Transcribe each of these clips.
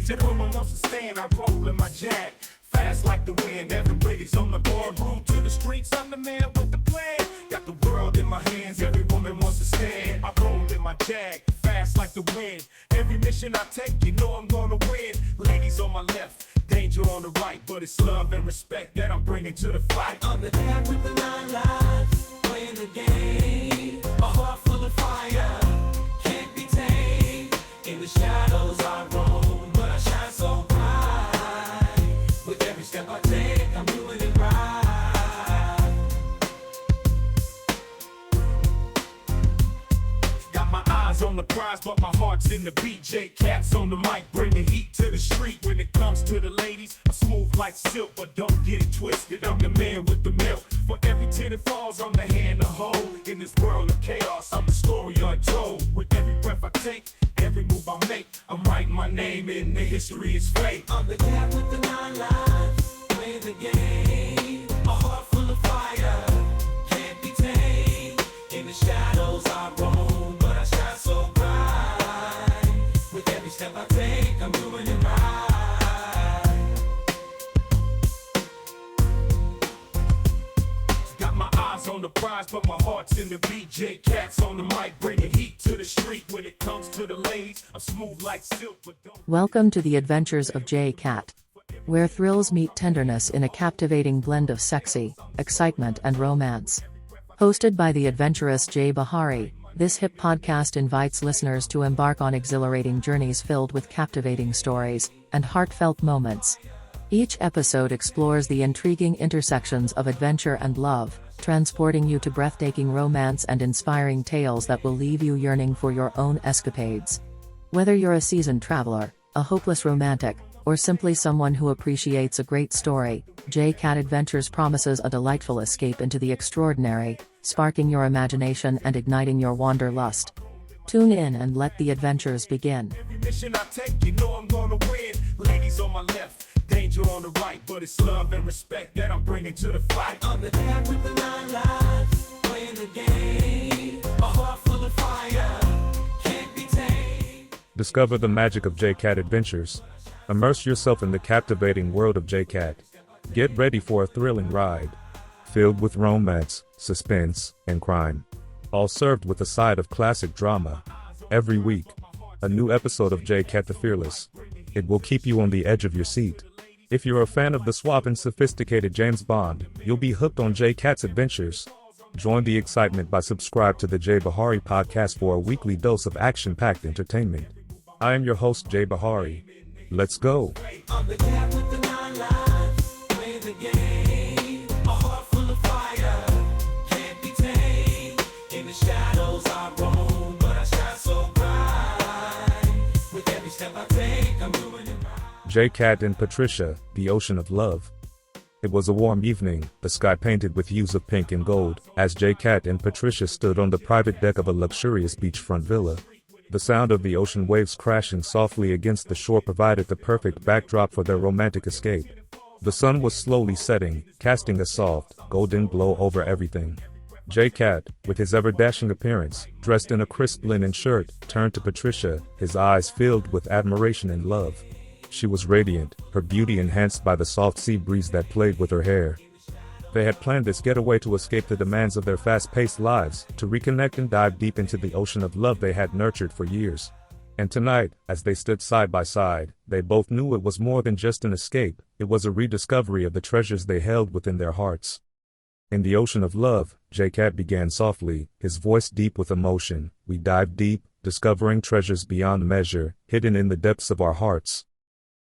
hands. Everyone wants to stand, I roll in my jag. Fast like the wind, everybody's on the board. Room to the streets, I'm the man with the plan. Got the world in my hands, every woman wants to stand. I roll in my jag, fast like the wind. Every mission I take, you know I'm gonna win. Ladies on my left, danger on the right. But it's love and respect that I'm bringing to the fight. On the deck with the 9 lives, playing the game. A heart full of fire, can't be tamed. In the shadows I roam, but I shine so bright. With every step I take, I'm doing it right. Got my eyes on the prize, but my heart's in the beat. J-Cat's on the mic, bringing heat to the street. When it comes to the ladies, I'm smooth like silk, but don't get it twisted. I'm the man with the milk. For every tear that falls, I'm the hand to hold. In this world of chaos, I'm the story untold. With every breath I take, every move I make, I'm writing my name in the history is fate. On the deck with the 9 lives, playing the game. A heart full of fire, can't be tamed. In the shadows I roam, but I shine so bright. With every step I take, I'm doing it right. Got my eyes on the prize, but my heart's in the beat. J-Cat's on the mic, bringing heat to the street. When it comes to the ladies, I'm smooth like silk, but don't... Welcome to the adventures of J-Cat, where thrills meet tenderness in a captivating blend of sexy, excitement and romance. Hosted by the adventurous Jay Bahari, this hip podcast invites listeners to embark on exhilarating journeys filled with captivating stories and heartfelt moments. Each episode explores the intriguing intersections of adventure and love, transporting you to breathtaking romance and inspiring tales that will leave you yearning for your own escapades. Whether you're a seasoned traveler, a hopeless romantic, or simply someone who appreciates a great story, J-Cat Adventures promises a delightful escape into the extraordinary, sparking your imagination and igniting your wanderlust. Tune in and let the adventures begin. Every mission I take, you know I'm gonna win. Ladies on my left, danger on the right. But it's love and respect that I'm bringing to the fight. On the deck with the 9 lives, playing the game. A heart full of fire, can't be tamed. Discover the magic of J-Cat Adventures. Immerse yourself in the captivating world of J-Cat. Get ready for a thrilling ride, filled with romance, suspense, and crime. All served with a side of classic drama. Every week, a new episode of J-Cat the Fearless. It will keep you on the edge of your seat. If you're a fan of the suave and sophisticated James Bond, you'll be hooked on J-Cat's adventures. Join the excitement by subscribe to the Jay Bahari podcast for a weekly dose of action-packed entertainment. I am your host, Jay Bahari. Let's go. On the deck with the 9 lives, playing the game. A heart full of fire, can't be tamed. In the shadows I roam, but I shine so bright. With every step I take, I'm doing it right. J-Cat and Patricia, the ocean of love. It was a warm evening, the sky painted with hues of pink and gold, as J-Cat and Patricia stood on the private deck of a luxurious beachfront villa. The sound of the ocean waves crashing softly against the shore provided the perfect backdrop for their romantic escape. The sun was slowly setting, casting a soft, golden glow over everything. J-Cat, with his ever-dashing appearance, dressed in a crisp linen shirt, turned to Patricia, his eyes filled with admiration and love. She was radiant, her beauty enhanced by the soft sea breeze that played with her hair. They had planned this getaway to escape the demands of their fast-paced lives, to reconnect and dive deep into the ocean of love they had nurtured for years. And tonight, as they stood side by side, they both knew it was more than just an escape, it was a rediscovery of the treasures they held within their hearts. In the ocean of love, J-Cat began softly, his voice deep with emotion. We dive deep, discovering treasures beyond measure, hidden in the depths of our hearts.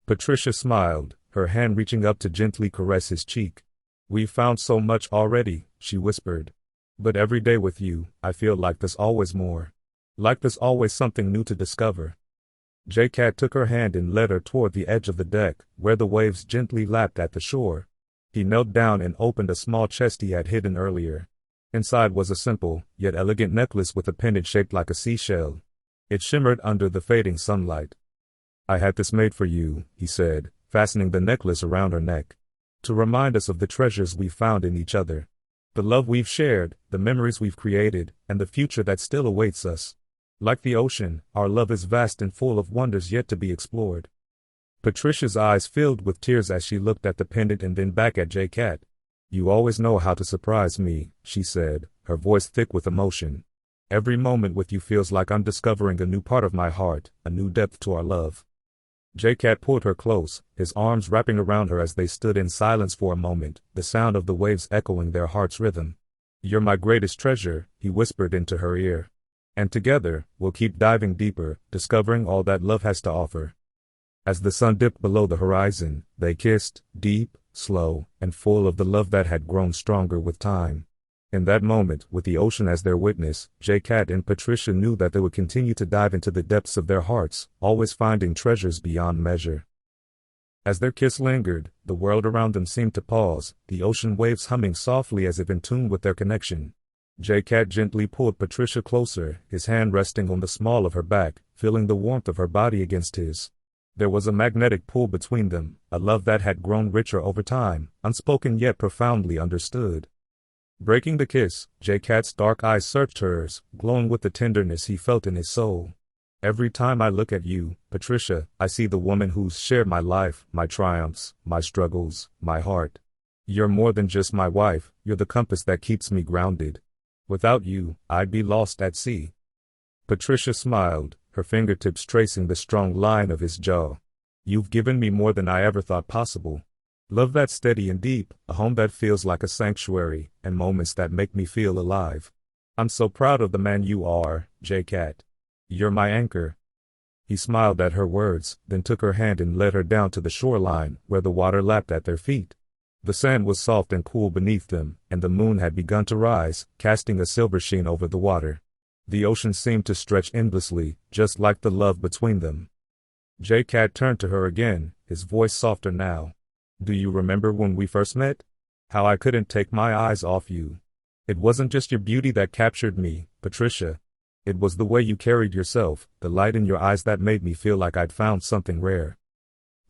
Patricia smiled, her hand reaching up to gently caress his cheek. We've found so much already, she whispered. But every day with you, I feel like there's always more. Like there's always something new to discover. J-Cat took her hand and led her toward the edge of the deck, where the waves gently lapped at the shore. He knelt down and opened a small chest he had hidden earlier. Inside was a simple, yet elegant necklace with a pendant shaped like a seashell. It shimmered under the fading sunlight. I had this made for you, he said, fastening the necklace around her neck. To remind us of the treasures we've found in each other. The love we've shared, the memories we've created, and the future that still awaits us. Like the ocean, our love is vast and full of wonders yet to be explored. Patricia's eyes filled with tears as she looked at the pendant and then back at J-Cat. "You always know how to surprise me," she said, her voice thick with emotion. "Every moment with you feels like I'm discovering a new part of my heart, a new depth to our love." J-Cat pulled her close, his arms wrapping around her as they stood in silence for a moment, the sound of the waves echoing their heart's rhythm. "You're my greatest treasure," he whispered into her ear. "And together, we'll keep diving deeper, discovering all that love has to offer." As the sun dipped below the horizon, they kissed, deep, slow, and full of the love that had grown stronger with time. In that moment, with the ocean as their witness, J-Cat and Patricia knew that they would continue to dive into the depths of their hearts, always finding treasures beyond measure. As their kiss lingered, the world around them seemed to pause, the ocean waves humming softly as if in tune with their connection. J-Cat gently pulled Patricia closer, his hand resting on the small of her back, feeling the warmth of her body against his. There was a magnetic pull between them, a love that had grown richer over time, unspoken yet profoundly understood. Breaking the kiss, J-Cat's dark eyes searched hers, glowing with the tenderness he felt in his soul. "Every time I look at you, Patricia, I see the woman who's shared my life, my triumphs, my struggles, my heart. You're more than just my wife, you're the compass that keeps me grounded. Without you, I'd be lost at sea." Patricia smiled, her fingertips tracing the strong line of his jaw. "You've given me more than I ever thought possible. Love that's steady and deep, a home that feels like a sanctuary, and moments that make me feel alive. I'm so proud of the man you are, J-Cat. You're my anchor." He smiled at her words, then took her hand and led her down to the shoreline, where the water lapped at their feet. The sand was soft and cool beneath them, and the moon had begun to rise, casting a silver sheen over the water. The ocean seemed to stretch endlessly, just like the love between them. J-Cat turned to her again, his voice softer now. "Do you remember when we first met? How I couldn't take my eyes off you. It wasn't just your beauty that captured me, Patricia. It was the way you carried yourself, the light in your eyes that made me feel like I'd found something rare."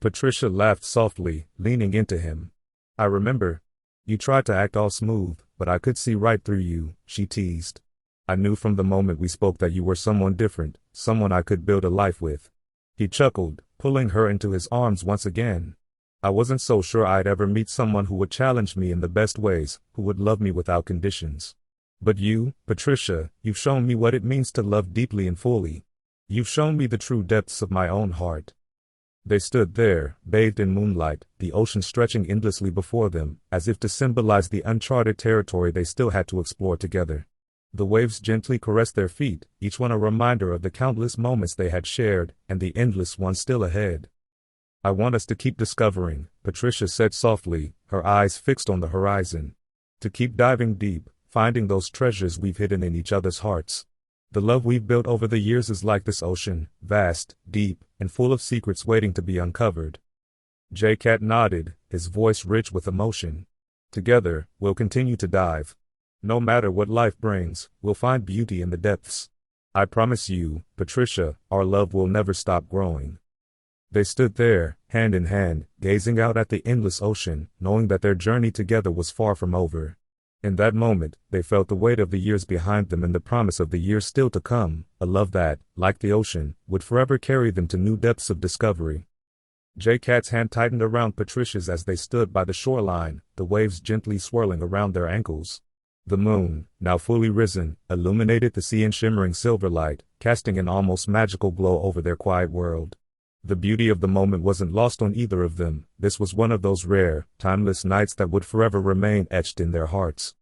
Patricia laughed softly, leaning into him. "I remember. You tried to act all smooth, but I could see right through you," she teased. "I knew from the moment we spoke that you were someone different, someone I could build a life with." He chuckled, pulling her into his arms once again. "I wasn't so sure I'd ever meet someone who would challenge me in the best ways, who would love me without conditions. But you, Patricia, you've shown me what it means to love deeply and fully. You've shown me the true depths of my own heart." They stood there, bathed in moonlight, the ocean stretching endlessly before them, as if to symbolize the uncharted territory they still had to explore together. The waves gently caressed their feet, each one a reminder of the countless moments they had shared, and the endless ones still ahead. "I want us to keep discovering," Patricia said softly, her eyes fixed on the horizon. "To keep diving deep, finding those treasures we've hidden in each other's hearts. The love we've built over the years is like this ocean, vast, deep, and full of secrets waiting to be uncovered." J-Cat nodded, his voice rich with emotion. "Together, we'll continue to dive. No matter what life brings, we'll find beauty in the depths. I promise you, Patricia, our love will never stop growing." They stood there, hand in hand, gazing out at the endless ocean, knowing that their journey together was far from over. In that moment, they felt the weight of the years behind them and the promise of the years still to come, a love that, like the ocean, would forever carry them to new depths of discovery. J-Cat's hand tightened around Patricia's as they stood by the shoreline, the waves gently swirling around their ankles. The moon, now fully risen, illuminated the sea in shimmering silver light, casting an almost magical glow over their quiet world. The beauty of the moment wasn't lost on either of them. This was one of those rare, timeless nights that would forever remain etched in their hearts.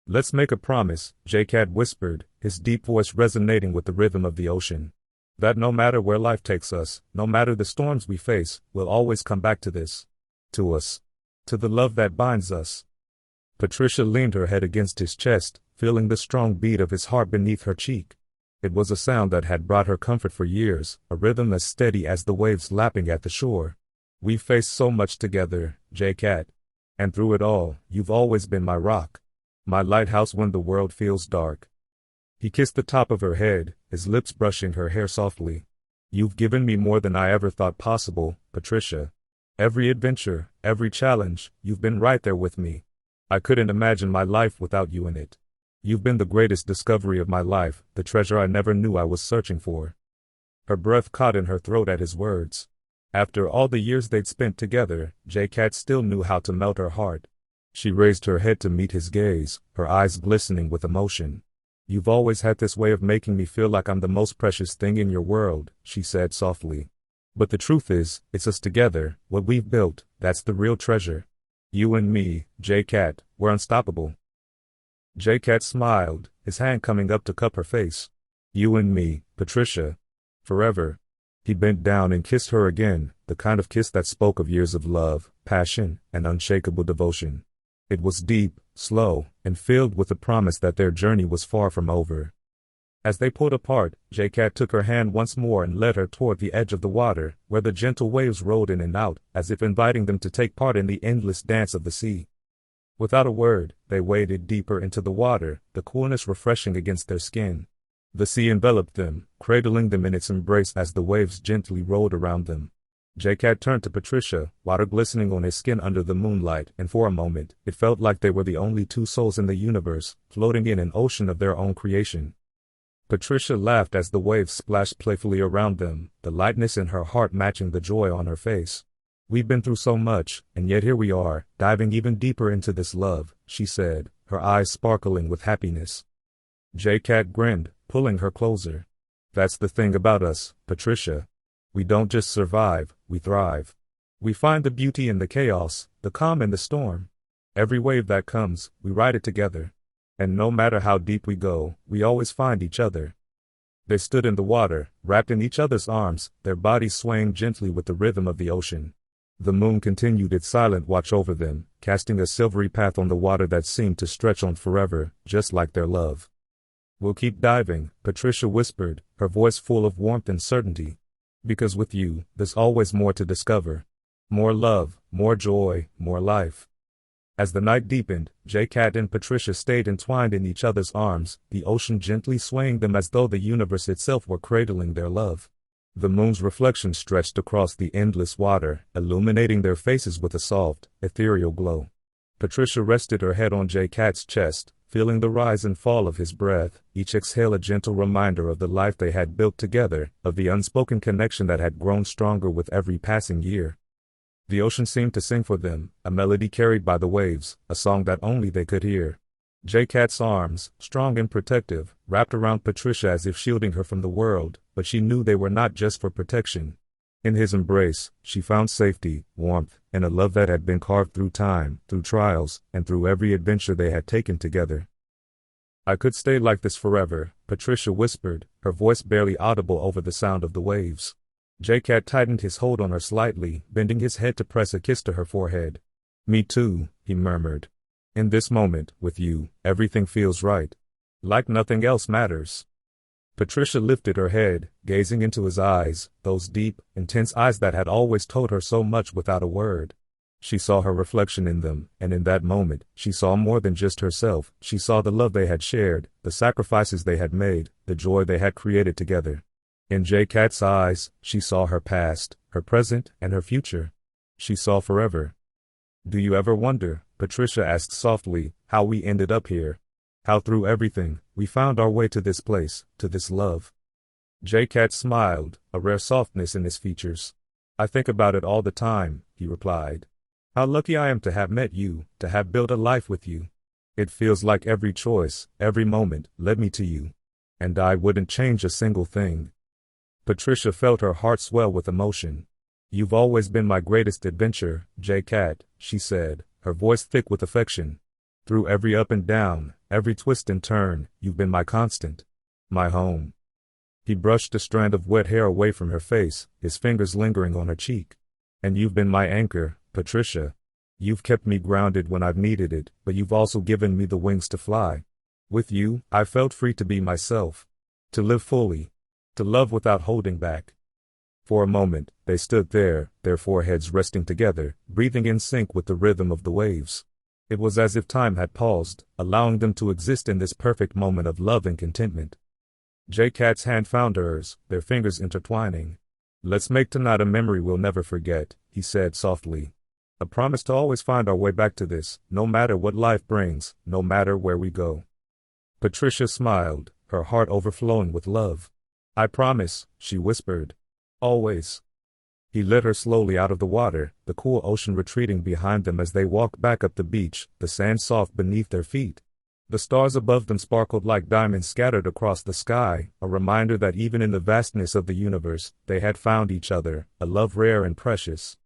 "Let's make a promise," J-Cat whispered, his deep voice resonating with the rhythm of the ocean. "That no matter where life takes us, no matter the storms we face, we'll always come back to this. To us. To the love that binds us." Patricia leaned her head against his chest, feeling the strong beat of his heart beneath her cheek. It was a sound that had brought her comfort for years, a rhythm as steady as the waves lapping at the shore. "We've faced so much together, J-Cat. And through it all, you've always been my rock. My lighthouse when the world feels dark." He kissed the top of her head, his lips brushing her hair softly. "You've given me more than I ever thought possible, Patricia. Every adventure, every challenge, you've been right there with me. I couldn't imagine my life without you in it. You've been the greatest discovery of my life, the treasure I never knew I was searching for." Her breath caught in her throat at his words. After all the years they'd spent together, J-Cat still knew how to melt her heart. She raised her head to meet his gaze, her eyes glistening with emotion. "You've always had this way of making me feel like I'm the most precious thing in your world," she said softly. "But the truth is, it's us together, what we've built, that's the real treasure. You and me, J-Cat, we're unstoppable." J-Cat smiled, his hand coming up to cup her face. "You and me, Patricia. Forever." He bent down and kissed her again, the kind of kiss that spoke of years of love, passion, and unshakable devotion. It was deep, slow, and filled with the promise that their journey was far from over. As they pulled apart, J-Cat took her hand once more and led her toward the edge of the water, where the gentle waves rolled in and out, as if inviting them to take part in the endless dance of the sea. Without a word, they waded deeper into the water, the coolness refreshing against their skin. The sea enveloped them, cradling them in its embrace as the waves gently rolled around them. J-Cat turned to Patricia, water glistening on his skin under the moonlight, and for a moment, it felt like they were the only two souls in the universe, floating in an ocean of their own creation. Patricia laughed as the waves splashed playfully around them, the lightness in her heart matching the joy on her face. "We've been through so much, and yet here we are, diving even deeper into this love," she said, her eyes sparkling with happiness. J-Cat grinned, pulling her closer. "That's the thing about us, Patricia. We don't just survive, we thrive. We find the beauty in the chaos, the calm in the storm. Every wave that comes, we ride it together. And no matter how deep we go, we always find each other." They stood in the water, wrapped in each other's arms, their bodies swaying gently with the rhythm of the ocean. The moon continued its silent watch over them, casting a silvery path on the water that seemed to stretch on forever, just like their love. "We'll keep diving," Patricia whispered, her voice full of warmth and certainty. "Because with you, there's always more to discover. More love, more joy, more life." As the night deepened, J-Cat and Patricia stayed entwined in each other's arms, the ocean gently swaying them as though the universe itself were cradling their love. The moon's reflection stretched across the endless water, illuminating their faces with a soft, ethereal glow. Patricia rested her head on J-Cat's chest, feeling the rise and fall of his breath, each exhale a gentle reminder of the life they had built together, of the unspoken connection that had grown stronger with every passing year. The ocean seemed to sing for them, a melody carried by the waves, a song that only they could hear. J-Cat's arms, strong and protective, wrapped around Patricia as if shielding her from the world, but she knew they were not just for protection. In his embrace, she found safety, warmth, and a love that had been carved through time, through trials, and through every adventure they had taken together. "I could stay like this forever," Patricia whispered, her voice barely audible over the sound of the waves. J-Cat tightened his hold on her slightly, bending his head to press a kiss to her forehead. "Me too," he murmured. "In this moment, with you, everything feels right. Like nothing else matters." Patricia lifted her head, gazing into his eyes, those deep, intense eyes that had always told her so much without a word. She saw her reflection in them, and in that moment, she saw more than just herself. She saw the love they had shared, the sacrifices they had made, the joy they had created together. In J-Cat's eyes, she saw her past, her present, and her future. She saw forever. "Do you ever wonder," Patricia asked softly, "how we ended up here? How through everything, we found our way to this place, to this love?" J-Cat smiled, a rare softness in his features. "I think about it all the time," he replied. "How lucky I am to have met you, to have built a life with you. It feels like every choice, every moment, led me to you. And I wouldn't change a single thing." Patricia felt her heart swell with emotion. "You've always been my greatest adventure, J-Cat," she said, her voice thick with affection. "Through every up and down, every twist and turn, you've been my constant. My home." He brushed a strand of wet hair away from her face, his fingers lingering on her cheek. "And you've been my anchor, Patricia. You've kept me grounded when I've needed it, but you've also given me the wings to fly. With you, I felt free to be myself. To live fully. To love without holding back." For a moment, they stood there, their foreheads resting together, breathing in sync with the rhythm of the waves. It was as if time had paused, allowing them to exist in this perfect moment of love and contentment. J-Cat's hand found hers, their fingers intertwining. "Let's make tonight a memory we'll never forget," he said softly. "A promise to always find our way back to this, no matter what life brings, no matter where we go." Patricia smiled, her heart overflowing with love. "I promise," she whispered. "Always." He led her slowly out of the water, the cool ocean retreating behind them as they walked back up the beach, the sand soft beneath their feet. The stars above them sparkled like diamonds scattered across the sky, a reminder that even in the vastness of the universe, they had found each other, a love rare and precious.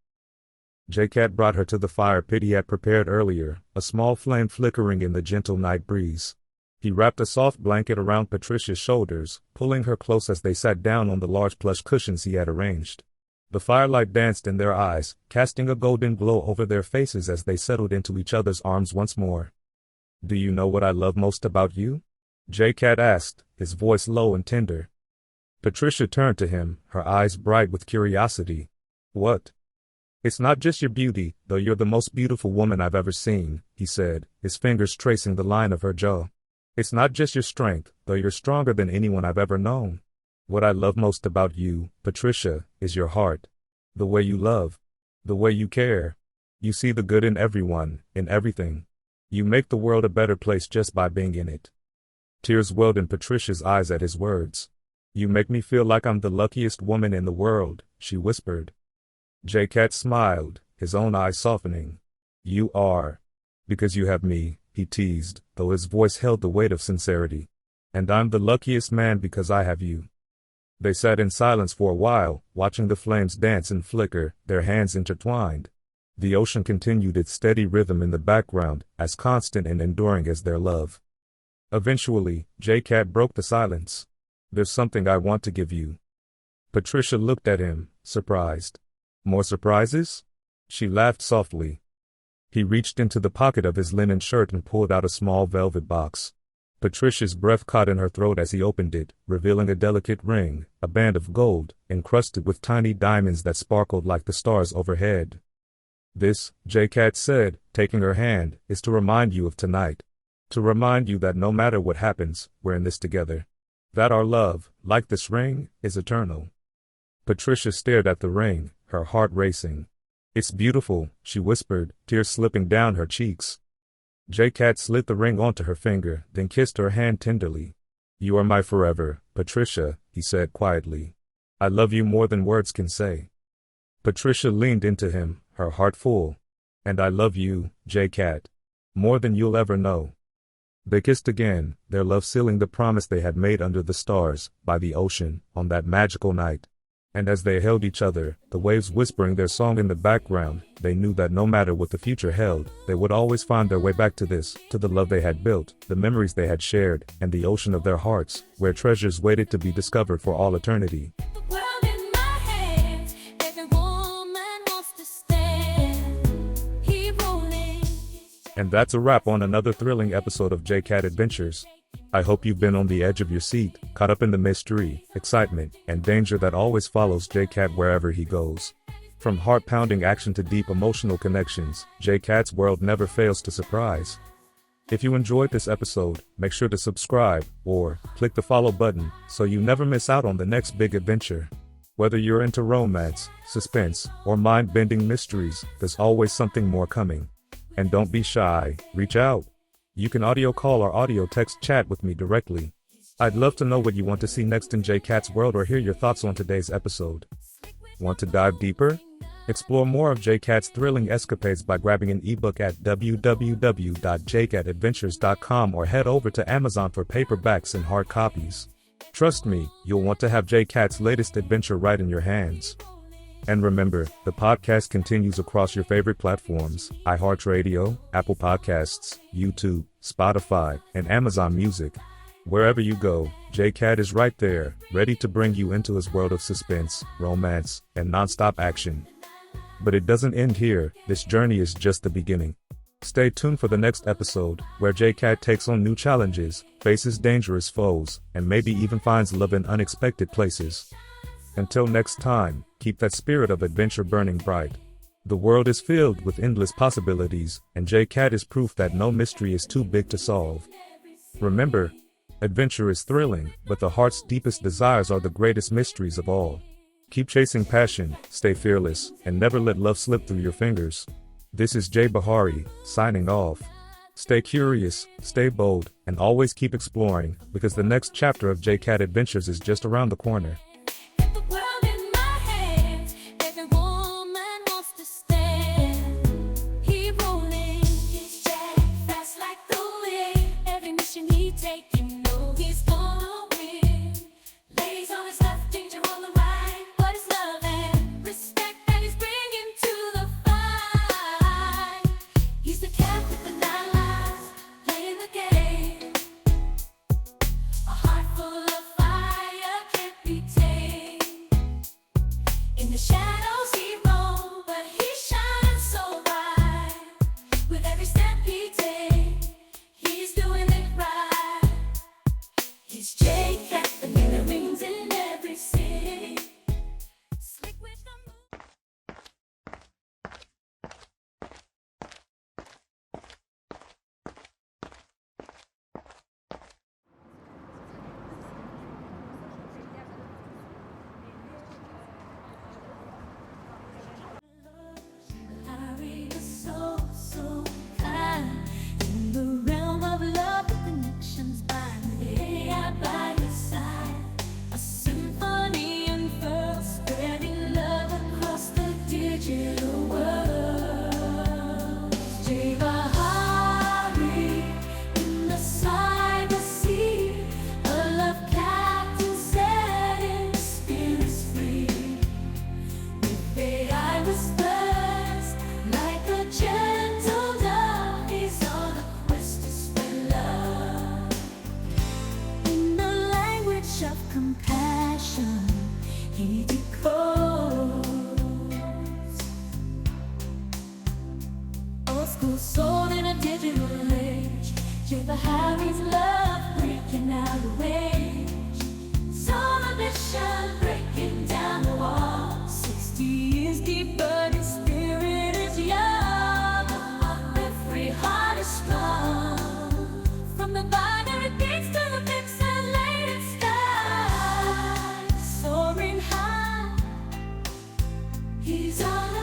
J-Cat brought her to the fire pit he had prepared earlier, a small flame flickering in the gentle night breeze. He wrapped a soft blanket around Patricia's shoulders, pulling her close as they sat down on the large plush cushions he had arranged. The firelight danced in their eyes, casting a golden glow over their faces as they settled into each other's arms once more. "Do you know what I love most about you?" J-Cat asked, his voice low and tender. Patricia turned to him, her eyes bright with curiosity. "What?" "It's not just your beauty, though you're the most beautiful woman I've ever seen," he said, his fingers tracing the line of her jaw. "It's not just your strength, though you're stronger than anyone I've ever known. What I love most about you, Patricia, is your heart. The way you love. The way you care. You see the good in everyone, in everything. You make the world a better place just by being in it." Tears welled in Patricia's eyes at his words. "You make me feel like I'm the luckiest woman in the world," she whispered. J-Cat smiled, his own eyes softening. "You are. Because you have me," he teased, though his voice held the weight of sincerity. "And I'm the luckiest man because I have you." They sat in silence for a while, watching the flames dance and flicker, their hands intertwined. The ocean continued its steady rhythm in the background, as constant and enduring as their love. Eventually, J-Cat broke the silence. "There's something I want to give you." Patricia looked at him, surprised. "More surprises?" She laughed softly. He reached into the pocket of his linen shirt and pulled out a small velvet box. Patricia's breath caught in her throat as he opened it, revealing a delicate ring, a band of gold, encrusted with tiny diamonds that sparkled like the stars overhead. "This," J-Cat said, taking her hand, "is to remind you of tonight. To remind you that no matter what happens, we're in this together. That our love, like this ring, is eternal." Patricia stared at the ring, her heart racing. "It's beautiful," she whispered, tears slipping down her cheeks. J-Cat slid the ring onto her finger, then kissed her hand tenderly. "You are my forever, Patricia," he said quietly. "I love you more than words can say." Patricia leaned into him, her heart full. "And I love you, J-Cat. More than you'll ever know." They kissed again, their love sealing the promise they had made under the stars, by the ocean, on that magical night. And as they held each other, the waves whispering their song in the background, they knew that no matter what the future held, they would always find their way back to this, to the love they had built, the memories they had shared, and the ocean of their hearts, where treasures waited to be discovered for all eternity. The world in my hands, every woman wants to stand. He rolling. And that's a wrap on another thrilling episode of J-Cat Adventures. I hope you've been on the edge of your seat, caught up in the mystery, excitement, and danger that always follows J-Cat wherever he goes. From heart-pounding action to deep emotional connections, J-Cat's world never fails to surprise. If you enjoyed this episode, make sure to subscribe, or click the follow button, so you never miss out on the next big adventure. Whether you're into romance, suspense, or mind-bending mysteries, there's always something more coming. And don't be shy, reach out. You can audio call or audio text chat with me directly. I'd love to know what you want to see next in J-Cat's world or hear your thoughts on today's episode. Want to dive deeper? Explore more of J-Cat's thrilling escapades by grabbing an ebook at www.jcatadventures.com or head over to Amazon for paperbacks and hard copies. Trust me, you'll want to have J-Cat's latest adventure right in your hands. And remember, the podcast continues across your favorite platforms: iHeartRadio, Apple Podcasts, YouTube, Spotify, and Amazon Music. Wherever you go, J-Cat is right there, ready to bring you into his world of suspense, romance, and nonstop action. But it doesn't end here. This journey is just the beginning. Stay tuned for the next episode, where J-Cat takes on new challenges, faces dangerous foes, and maybe even finds love in unexpected places. Until next time, keep that spirit of adventure burning bright. The world is filled with endless possibilities, and J-Cat is proof that no mystery is too big to solve. Remember, adventure is thrilling, but the heart's deepest desires are the greatest mysteries of all. Keep chasing passion, stay fearless, and never let love slip through your fingers. This is Jay Bahari, signing off. Stay curious, stay bold, and always keep exploring, because the next chapter of J-Cat Adventures is just around the corner. The world in my hands, every woman Jay Harry's love breaking out the waves. Solo mission breaking down the walls. 60 years deep, but his spirit is young. Every heart is strong. From the binary peaks to the pixelated sky, soaring high. He's on